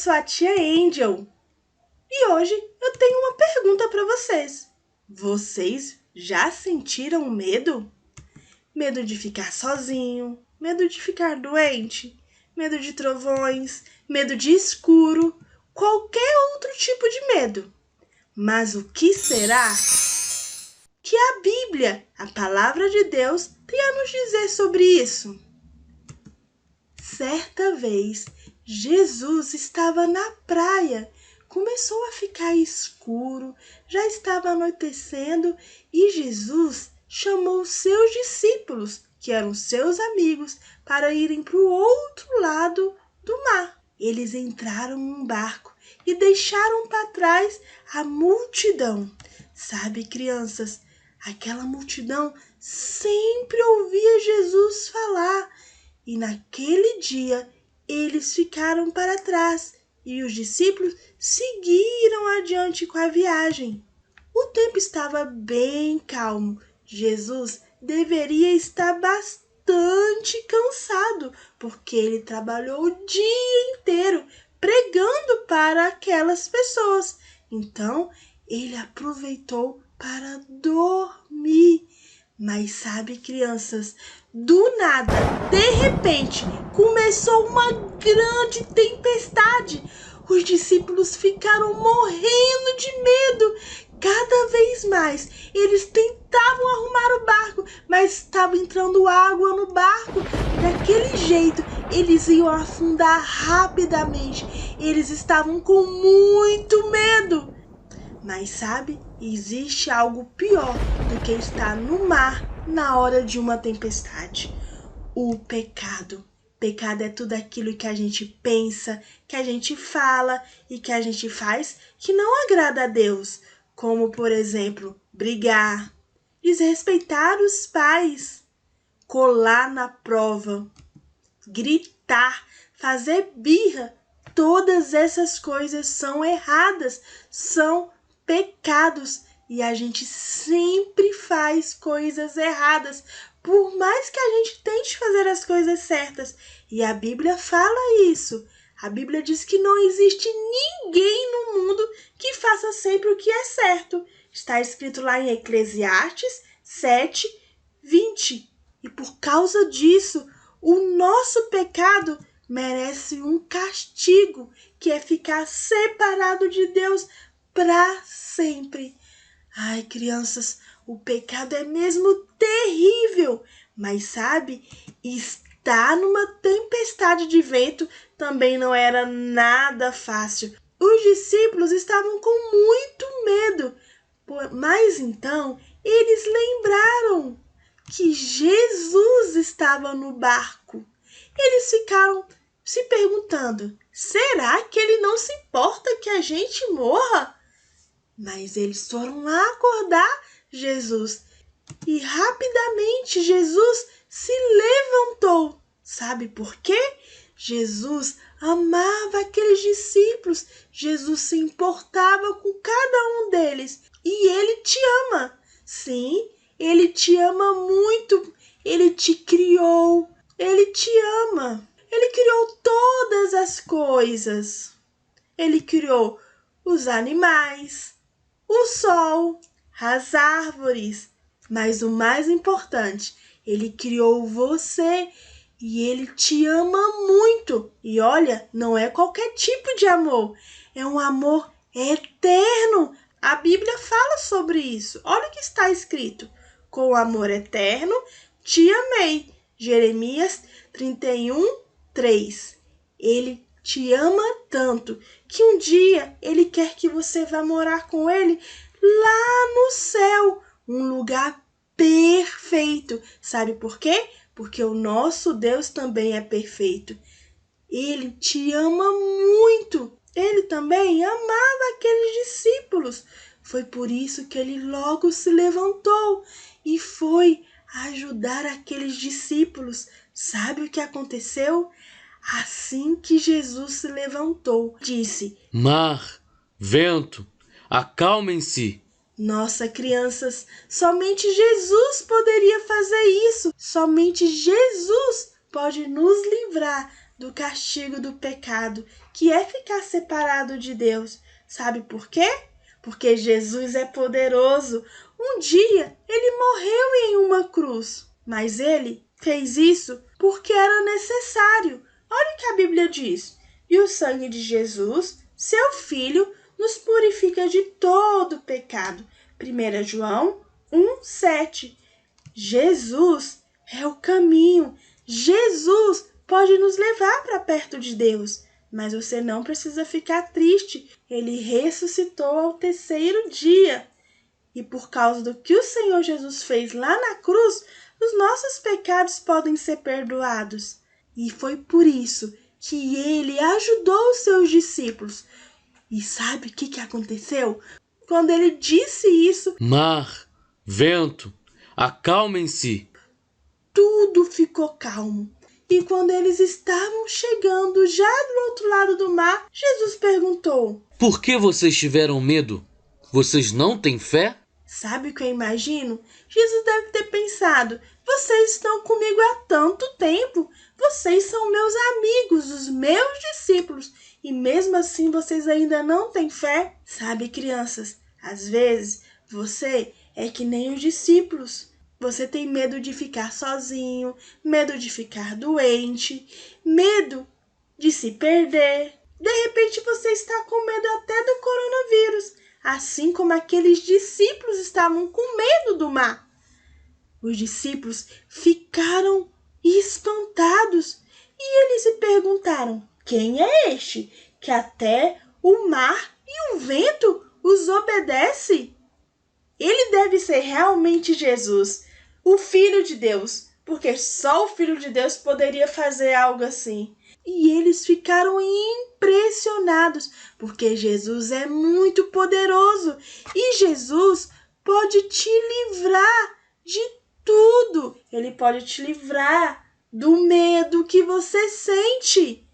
sou a tia Angel e hoje eu tenho uma pergunta para vocês. Vocês já sentiram medo? Medo de ficar sozinho, medo de ficar doente, medo de trovões, medo de escuro, qualquer outro tipo de medo. Mas o que será que a Bíblia, a palavra de Deus, tem a nos dizer sobre isso? Certa vez, Jesus estava na praia. Começou a ficar escuro, já estava anoitecendo e Jesus chamou os seus discípulos, que eram seus amigos, para irem para o outro lado do mar. Eles entraram num barco e deixaram para trás a multidão. Sabe, crianças, aquela multidão sempre ouvia Jesus falar. E naquele dia eles ficaram para trás e os discípulos seguiram adiante com a viagem. O tempo estava bem calmo. Jesus deveria estar bastante cansado, porque ele trabalhou o dia inteiro pregando para aquelas pessoas. Então, ele aproveitou para dormir. Mas sabe, crianças, do nada, de repente, começou uma grande tempestade. Os discípulos ficaram morrendo de medo. Cada vez mais, eles tentavam arrumar o barco, mas estava entrando água no barco. Daquele jeito, eles iam afundar rapidamente. Eles estavam com muito medo. Mas sabe, existe algo pior do que estar no mar na hora de uma tempestade. O pecado. Pecado é tudo aquilo que a gente pensa, que a gente fala e que a gente faz que não agrada a Deus. Como, por exemplo, brigar, desrespeitar os pais, colar na prova, gritar, fazer birra. Todas essas coisas são erradas, são pecados e a gente sempre faz coisas erradas, por mais que a gente tente fazer as coisas certas. E a Bíblia fala isso. A Bíblia diz que não existe ninguém no mundo que faça sempre o que é certo. Está escrito lá em Eclesiastes 7:20. E por causa disso, o nosso pecado merece um castigo, que é ficar separado de Deus para sempre. Ai, crianças, o pecado é mesmo terrível, mas sabe, estar numa tempestade de vento também não era nada fácil. Os discípulos estavam com muito medo, mas então eles lembraram que Jesus estava no barco. Eles ficaram se perguntando: será que ele não se importa que a gente morra? Mas eles foram lá acordar Jesus e rapidamente Jesus se levantou. Sabe por quê? Jesus amava aqueles discípulos. Jesus se importava com cada um deles e ele te ama. Sim, ele te ama muito. Ele te criou. Ele te ama. Ele criou todas as coisas. Ele criou os animais, o sol, as árvores. Mas o mais importante, ele criou você e ele te ama muito. E olha, não é qualquer tipo de amor. É um amor eterno. A Bíblia fala sobre isso. Olha o que está escrito. Com amor eterno, te amei. Jeremias 31:3. Ele te ama tanto que um dia ele quer que você vá morar com ele lá no céu, um lugar perfeito. Sabe por quê? Porque o nosso Deus também é perfeito. Ele te ama muito. Ele também amava aqueles discípulos. Foi por isso que ele logo se levantou e foi ajudar aqueles discípulos. Sabe o que aconteceu? Assim que Jesus se levantou, disse: mar, vento, acalmem-se. Nossa, crianças, somente Jesus poderia fazer isso. Somente Jesus pode nos livrar do castigo do pecado que é ficar separado de Deus. Sabe por quê? Porque Jesus é poderoso. Um dia ele morreu em uma cruz, mas ele fez isso porque era necessário. Olha o que a Bíblia diz. E o sangue de Jesus, seu Filho, nos purifica de todo pecado. 1 João 1,7. Jesus é o caminho. Jesus pode nos levar para perto de Deus. Mas você não precisa ficar triste. Ele ressuscitou ao terceiro dia. E por causa do que o Senhor Jesus fez lá na cruz, os nossos pecados podem ser perdoados. E foi por isso que ele ajudou os seus discípulos. E sabe o que aconteceu? Quando ele disse isso, Mar, vento, acalmem-se. tudo ficou calmo. E quando eles estavam chegando já do outro lado do mar, Jesus perguntou: Por que vocês tiveram medo? Vocês não têm fé? Sabe o que eu imagino? Jesus deve ter pensado: vocês estão comigo há tanto tempo, vocês são meus amigos, os meus discípulos, e mesmo assim vocês ainda não têm fé? Sabe, crianças, às vezes você é que nem os discípulos. Você tem medo de ficar sozinho, medo de ficar doente, medo de se perder. De repente você está com medo até do coronavírus, assim como aqueles discípulos estavam com medo do mar. Os discípulos ficaram espantados e eles se perguntaram: quem é este que até o mar e o vento os obedece? Ele deve ser realmente Jesus, o Filho de Deus, porque só o Filho de Deus poderia fazer algo assim. E eles ficaram impressionados, porque Jesus é muito poderoso e Jesus pode te livrar de tudo. Ele pode te livrar do medo que você sente,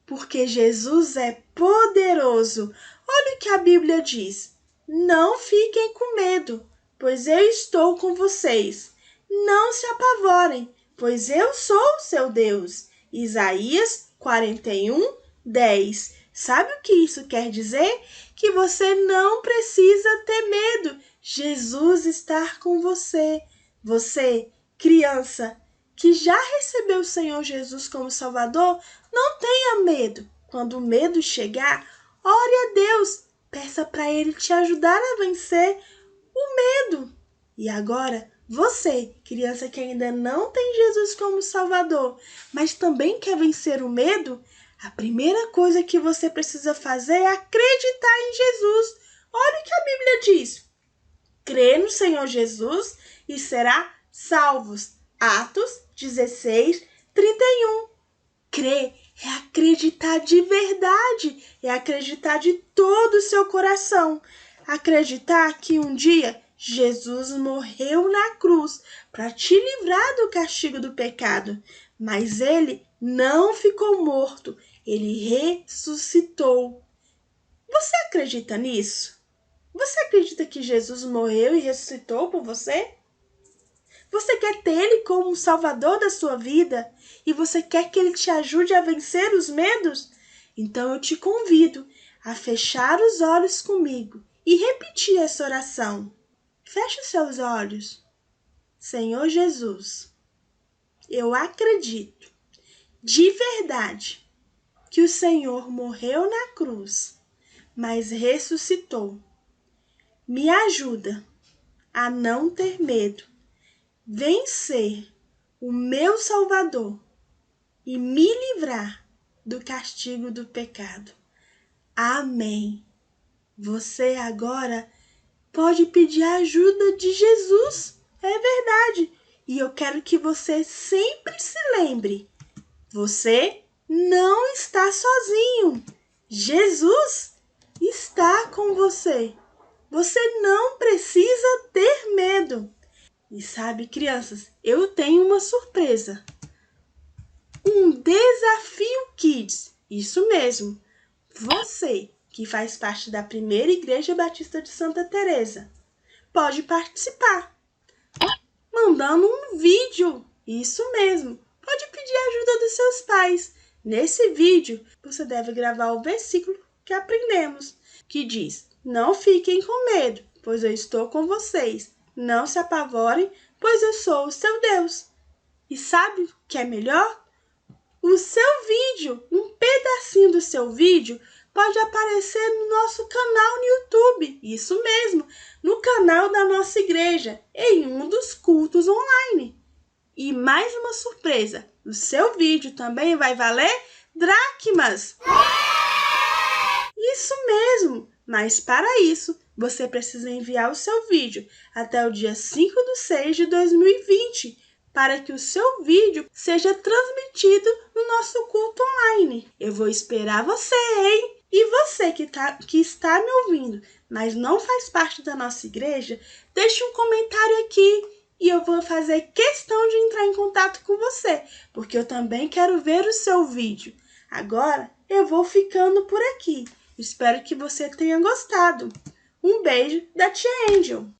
porque Jesus é poderoso. Olha o que a Bíblia diz: não fiquem com medo, pois eu estou com vocês. Não se apavorem, pois eu sou o seu Deus. Isaías 41:10. Sabe o que isso quer dizer? Que você não precisa ter medo. Jesus está com você. Você, criança, que já recebeu o Senhor Jesus como Salvador, não tenha medo. Quando o medo chegar, ore a Deus. Peça para Ele te ajudar a vencer o medo. E agora, você, criança que ainda não tem Jesus como Salvador, mas também quer vencer o medo, a primeira coisa que você precisa fazer é acreditar em Jesus. Olha o que a Bíblia diz: crê no Senhor Jesus e será salvos. Atos 16:31. Crer é acreditar de verdade, é acreditar de todo o seu coração. Acreditar que um dia Jesus morreu na cruz para te livrar do castigo do pecado, mas ele não ficou morto, ele ressuscitou. Você acredita nisso? Você acredita que Jesus morreu e ressuscitou por você? Você quer ter Ele como um salvador da sua vida? E você quer que Ele te ajude a vencer os medos? Então eu te convido a fechar os olhos comigo e repetir essa oração. Feche os seus olhos. Senhor Jesus, eu acredito de verdade que o Senhor morreu na cruz, mas ressuscitou. Me ajuda a não ter medo, vencer o meu Salvador e me livrar do castigo do pecado. Amém. Você agora pode pedir a ajuda de Jesus. É verdade. E eu quero que você sempre se lembre: você não está sozinho. Jesus está com você. Você não precisa ter medo. E sabe, crianças, eu tenho uma surpresa. Um desafio Kids. Isso mesmo. Você, que faz parte da primeira Igreja Batista de Santa Teresa, pode participar mandando um vídeo. Isso mesmo. Pode pedir ajuda dos seus pais. Nesse vídeo, você deve gravar o versículo que aprendemos, que diz: Não fiquem com medo, pois eu estou com vocês. Não se apavorem, pois eu sou o seu Deus. E sabe o que é melhor? O seu vídeo, um pedacinho do seu vídeo, pode aparecer no nosso canal no YouTube. Isso mesmo, no canal da nossa igreja, em um dos cultos online. E mais uma surpresa, o seu vídeo também vai valer dracmas. Isso mesmo, mas para isso, você precisa enviar o seu vídeo até o dia 5/6/2020, para que o seu vídeo seja transmitido no nosso culto online. Eu vou esperar você, hein? E você que está me ouvindo, mas não faz parte da nossa igreja, deixe um comentário aqui e eu vou fazer questão de entrar em contato com você, porque eu também quero ver o seu vídeo. Agora eu vou ficando por aqui. Espero que você tenha gostado. Um beijo da Tia Angel.